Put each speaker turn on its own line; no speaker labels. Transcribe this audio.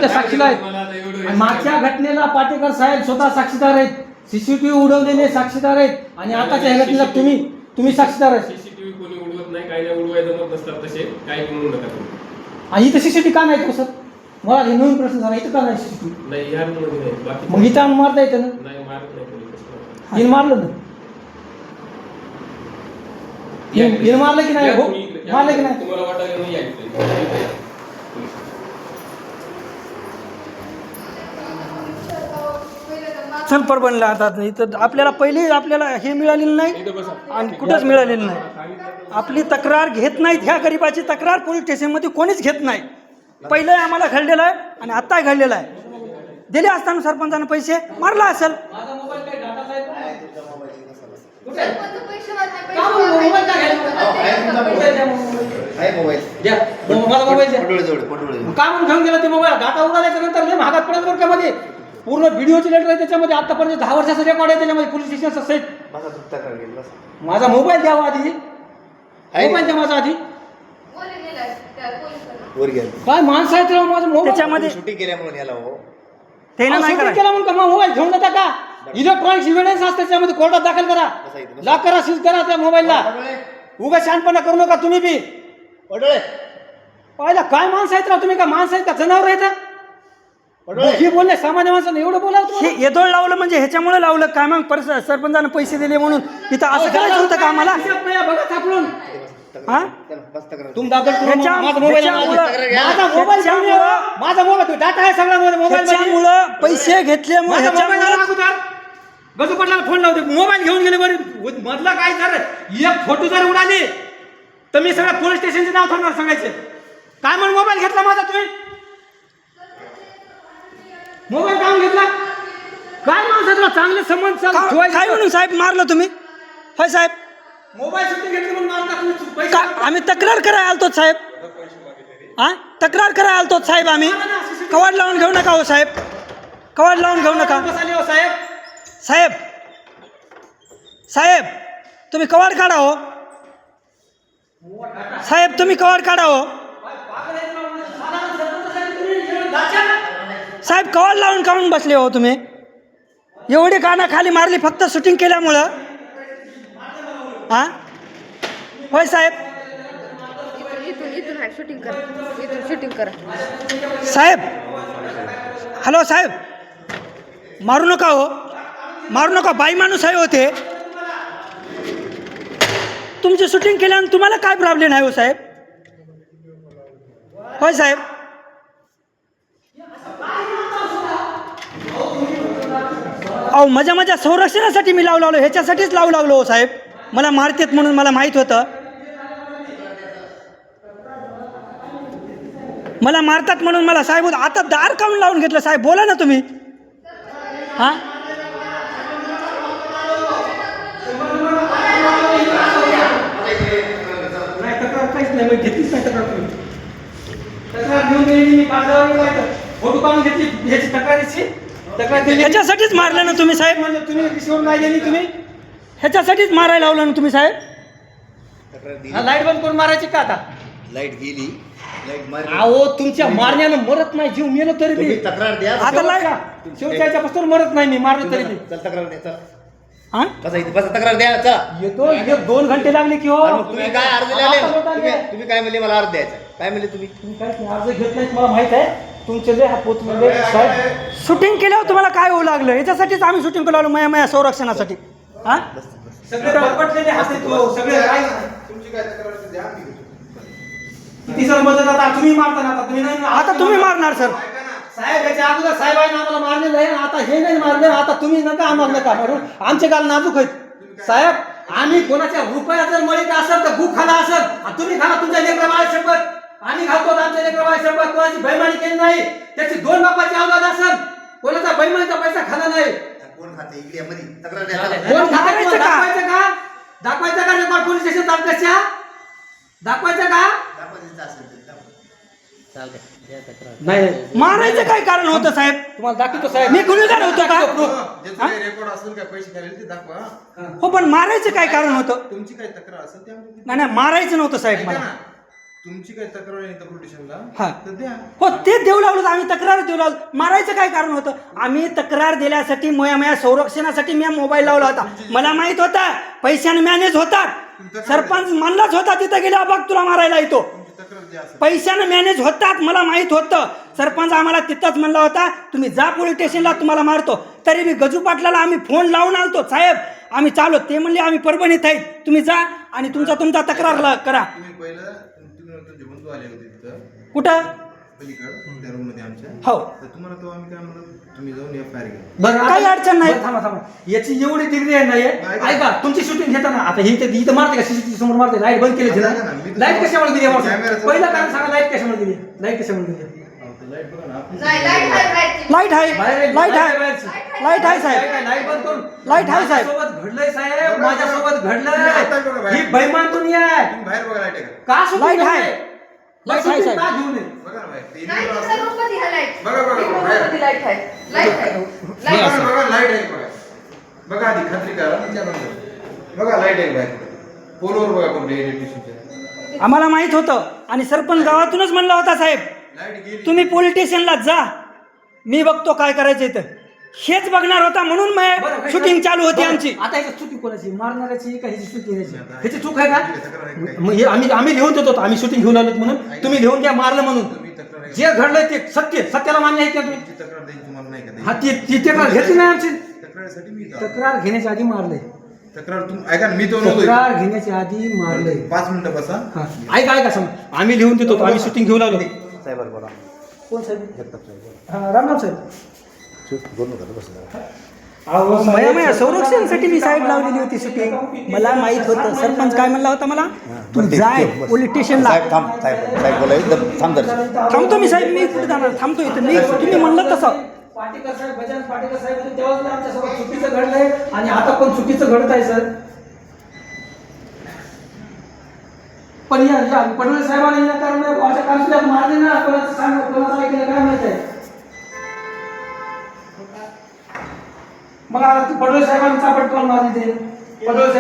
त्या साक्षीदार आहेत. आणि मागच्या घटनेला पाटेकर साहेब स्वतः साक्षीदार आहेत. सीसीटीव्ही उडवलेले साक्षीदार आहेत. आणि आताच्या घटनेला तुम्ही साक्षीदार आहेत.
सीसीटीव्ही कोणी उडवत नाही, काही नाही उडवायचं मत नसतात तसे, काही म्हणू नका तुम्ही.
आणि इथं सीसीटीव्ही का नाही सर? मला हे नवीन प्रश्न झाला, इथं का नाही सीसीटीव्ही?
नाही ह्या रूममध्ये नाही, बाकी
मग इथं मारता येतं ना?
नाही मारत नाही कोणी प्रश्न.
हिन मारलं ना? हिन मारलं की नाही? हो मारलं की नाही?
तुम्हाला वाटायला नाही आहे.
चल परभणीला आता इथं आपल्याला पहिले आपल्याला हे मिळालेलं नाही आणि कुठंच मिळालेलं नाही. आपली तक्रार घेत नाहीत. ह्या गरीबाची तक्रार पोलीस स्टेशनमध्ये कोणीच घेत नाही. पहिलं आम्हाला घडलेलं आहे आणि आत्ताही घडलेलं आहे. दिले असताना सरपंचानं पैसे मारला असेल.
माझा मोबाईल काय डाटा साहेब मला मोबाईल द्या. का म्हणून घेऊन गेला ते मोबाईल? डाटा उडाल्याच्या नंतर लय महागात पडत बरं का. मध्ये पूर्ण व्हिडिओची लेटर आहे त्याच्यामध्ये. आतापर्यंत 10 वर्षाचा रेकॉर्ड आहे त्याच्यामध्ये पोलीस स्टेशनचा सहित. माझा मोबाईल द्यावा आधी. मोबाईल द्या माझा आधी. काय माणसं आहेत राव. माझा मोबाईल
त्याच्यामध्ये
शूटिंग केल्यामुळे याला हो
त्यानं नाही
केला
करायचं.
म्हणून का मग मोबाईल घेऊन जाता का? इलेक्ट्रॉनिक इव्हिडन्स असते त्याच्यामध्ये. कोर्टात दाखल करा, लॉक करा, सील करा त्या मोबाईलला. उगा शहाणपणा करू नका तुम्ही बी. पाहिला काय माणसं आहेत राव तुम्ही? का माणसं आहेत का जनावर आहेत? हे बोलले सामान्य माणसानं एवढं बोलावं?
हे येदोळ लावलं म्हणजे ह्याच्यामुळे लावलं काय? मग सरपंचानं पैसे दिले म्हणून इथं असं करायचं होतं का आम्हाला?
बघा सापडून
हा
तुम दाखल करून माझा मोबाईल डाटा आहे सगळा
मोबाईल पैसे घेतल्यामुळे
गजू पटला फोन लावते. मोबाईल घेऊन गेले बरं. मधला काय जर एक फोटो जर उडाले तर मी सगळं पोलीस स्टेशनचे नाव ठरणार सांगायचे. काय म्हणून मोबाईल घेतला माझा तुम्ही? मोबाईल काढून घेतला? काय माणसाला चांगले संबंध
काय म्हणून साहेब मारलं तुम्ही? होय साहेब
मोबाईल सुट्टी घेतली म्हणून मारता तुम्ही?
आम्ही तक्रार करायला आलतो साहेब. हा तक्रार करायला आलतो साहेब. आम्ही कवाड लावून घेऊ नका हो साहेब. कवाड लावून घेऊ नका
साहेब.
साहेब साहेब तुम्ही कवाड काढा हो साहेब. तुम्ही कवाड काढा हो साहेब. कवाड लावून काढून बसले हो तुम्ही. एवढी काना खाली मारली फक्त शूटिंग केल्यामुळं. हा होय साहेब.
इथून शूटिंग करा. इथून शूटिंग करा
साहेब. हॅलो साहेब. मारू नका हो. मारू नका. बाई माणूस आहे होते. तुमची शूटिंग केल्यानं तुम्हाला काय प्रॉब्लेम आहे हो साहेब? होय साहेब. अहो माझ्या संरक्षणासाठी मी लावलो. ह्याच्यासाठीच लावू लागलो हो साहेब. मला मारतेत म्हणून मला माहीत होतं. मला मारतात म्हणून मला साहेब आता दार काढून लावून घेतलं. साहेब बोला ना तुम्ही. हां
घेतलीच नाही तक्रार तुम्ही. तक्रार घेऊन गेली मी कागदावर फोटो काढून घेतली ह्याची तक्रारीची. तक्रार दिली
ह्याच्यासाठीच मारलं ना तुम्ही साहेब.
म्हणजे तुम्ही रिसिव्ह नाही दिली तुम्ही.
ह्याच्यासाठीच मारायला लावलं ना तुम्ही साहेब.
लाईट बंद करून मारायची का आता?
लाईट गेली. लाईट मारली.
अहो तुमच्या मारण्यानं मरत नाही. जीव मेलो तरी बी.
तक्रार द्या.
आता लाईट
शेवटच्या पासून मरत नाही मी. मारलं तरी बी.
चल तक्रार द्या. चल
हां
बसा इथे बसा. तक्रार द्या. चला
येतो. 1-2 घंटे लागले की हो.
तुम्ही काय अर्ज दिले? तुम्ही काय म्हणले? मला अर्ज द्यायचा. काय म्हणले तुम्ही?
काय अर्ज घेत नाहीत मला माहित आहे. तुमचे जे हा पोतमध्ये साहेब
शूटिंग केल्यावर तुम्हाला काय होऊ लागलं? याच्यासाठीच आम्ही शूटिंग केलं माझ्या संरक्षणासाठी. हां
सगळे बरपटलेले हात आहेत हो. सगळे काय
तुमची काय तक्रार असेल द्या, आम्ही घेतो.
किती सर बदलत आता तुम्ही मारता ना. आता तुम्ही नाही.
आता तुम्ही मारणार सर.
साहेब याच्या अगोदर साहेबांनी आम्हाला मारलेलं आहे. आता हे नाही मारलं. आता तुम्ही नका आम्हाला नका मारून. आमचे गाल नाजूक आहेत साहेब. आम्ही कोणाच्या रुपया जर मळीत असेल तर भूक खाला असेल. तुम्ही खाला तुमच्या लेकरा बाळ शपथ. आम्ही खातो आमच्या लेकरा बाळ शपथ. कोणाची बैमानी केली नाही. त्याची 2 बापाची अवलाद असेल. कोणाचा बैमानीचा पैसा खाला नाही.
कोण खाते इकडे मध्ये? तक्रार द्या.
कोण खाते? दाखवायचं का? दाखवायचं का रेकॉर्ड पोलीस स्टेशन तालुक्याच्या? दाखवायचं का?
दाखवायचं असेल तर दाखवा. चालतंय. द्या तक्रार.
नाही
मारायचं काय कारण होतं साहेब?
तुम्हाला दाखवतो साहेब.
मी गुन्हेगार होतो का?
ज्याचं काही रेकॉर्ड असेल काय पैसे खाली ते दाखवा.
हो पण मारायचं काय कारण होतं?
तुमची काही तक्रार असेल ते आम्ही
नाही नाही मारायचं नव्हतं साहेब
ऐका
मला.
ना. तुमची काही तक्रार आहे पोलीस स्टेशनला
हा.
तर द्या.
हो ते देऊ लागलो. आम्ही तक्रार देऊ लावलं. मारायचं काय कारण होतं? आम्ही तक्रार दिल्यासाठी माझ्या संरक्षणासाठी मी मोबाईल लावला होता. मला माहित होता पैशाने मॅनेज होतात. सरपंच म्हणलाच होता तिथं गेला बघ तुला मारायला येतो.
तक्रार द्या असं.
पैशाने मॅनेज होतात मला माहित होतं. सरपंच आम्हाला तिथंच म्हणला होता तुम्ही जा पोलीस स्टेशनला तुम्हाला मारतो. तरी मी गजू पाटलाला आम्ही फोन लावून आलतो, साहेब आम्ही चालू. ते म्हणले आम्ही परभणीत आहेत, तुम्ही जा आणि तुमचा तक्रार करा.
तुम्ही पहिलं तुम्ही तुमचे बंधू आले होते तिथं
कुठं?
पलीकडं त्या रूम मध्ये आमच्या.
हो.
तर तुम्हाला तो आम्ही काय म्हणतो तुम्ही जाऊन FIR घ्या.
बरं
काही
आता-
अडचण नाही.
बरं, थांबा याची एवढी डिग्री आहे नाही ऐका तुमची शूटिंग घेताना आता ही इथं मारते का CCTV समोर मारते लाईट बंद केली
ऐका ना, मी तर
लाईट कशामुळे दिली आम्हाला?
कॅमेऱ्याचं-
पहिलं कारण सांगा लाईट कशामुळे दिली? लाईट कशामुळे दिली?
लाईट बघा ना आपली.
नाही लाईट आहे बाहेरची.
लाईट आहे,
बाहेर-
लाईट आहे,
बाहेरची.
लाईट आहे साहेब.
काय लाईट बंद करून
लाईट आहे साहेब.
माझ्यासोबत घडलंय साहेब,
बघा,
माझ्यासोबत
बघा,
घडलंय.
बघा,
ही बैमान दुनिया आहे.
तुम्ही बाहेर बघा लाईट आहे का?
का shooting
लाईट
घेऊ
आहे.
नये?
लाईट
shooting
आहे, साहेब.
का घेऊ नये?
बघा ना बाहेर. ते
नाही
इकडं
तुमच्या
असं-
रूममध्ये हा लाईट.
बघा, बघा,
रूममध्ये
बाहेर.
लाईट आहे. लाईट आहे.
बघा
लाईट
ना, बघा लाईट आहे बघा. बघा आधी खात्री करा त्याच्यानंतर. बघा लाईट आहे बाहेर. पोलवर बघा कोणत्या इलेक्ट्रिशियनच्या.
आम्हाला माहित होतं आणि सरपंच गावातूनच म्हणला होता साहेब
लाईट गेली.
तुम्ही पोलीस स्टेशनला जा, मी बघतो काय करायचं इथं. हेच बघणार होता म्हणून
बरं,
शूटिंग चालू होती
बरं,
आमची.
आता ह्याची चुकी कोणाची? मारणाऱ्याची का ह्याची चुकी ह्याची?
आता
ह्याची चूक आहे का?
तक्रार आहे का?
मग हे आम्ही लिहून देतो आम्ही शूटिंग घेऊन आलो म्हणून तुम्ही लिहून घ्या मारलं म्हणून.
तुम्ही तक्रार आहे का?
जे घडलंय ते सत्याला मान्य आहे का तुम्ही?
तुमची तक्रार द्यायची तुम्हाला नाही का?
हा ती तक्रार घेतली नाही आमची.
तक्रारीसाठी मी इथं.
तक्रार घेण्याच्या आधी मारलंय.
तक्रार ऐका ना, मी तो नव्हतो
तक्रार घेण्याच्या आधी मारलंय.
5 मिनिटं बसा.
हा. ऐका समजा आम्ही लिहून देतो आम्ही शूटिंग घेऊन आलो.
साहेब बोला.
कोण साहेब? हा, रामराव साहेब.
माझ्या संरक्षणासाठी मी साईड लावलेली होती शूटिंग. मला माहित होतं सरपंच काय म्हणला होता मला, तू जाय पोलीस स्टेशनला.
साहेब थांब, साहेब बोला एकदम थांब जरा.
थांबतो मी साहेब, मी कुठे जाणार, थांबतो इथं. मी तुम्ही म्हणलं तसं.
पाटीकर साहेब गजानन पाटीकर साहेब होते तेव्हाच आमच्यासोबत चुकीचं घडलंय आणि आता पण चुकीचं घडत आहे सर. पण या पडवळे साहेबांनी या कारण माझ्या कामसुद्धा मारले ना. कोणाचं सांग कोणाचं ऐकलं काय माहित आहे. मग आता पडवळे साहेबांचा पटकन मारली ते पडवळे साहेब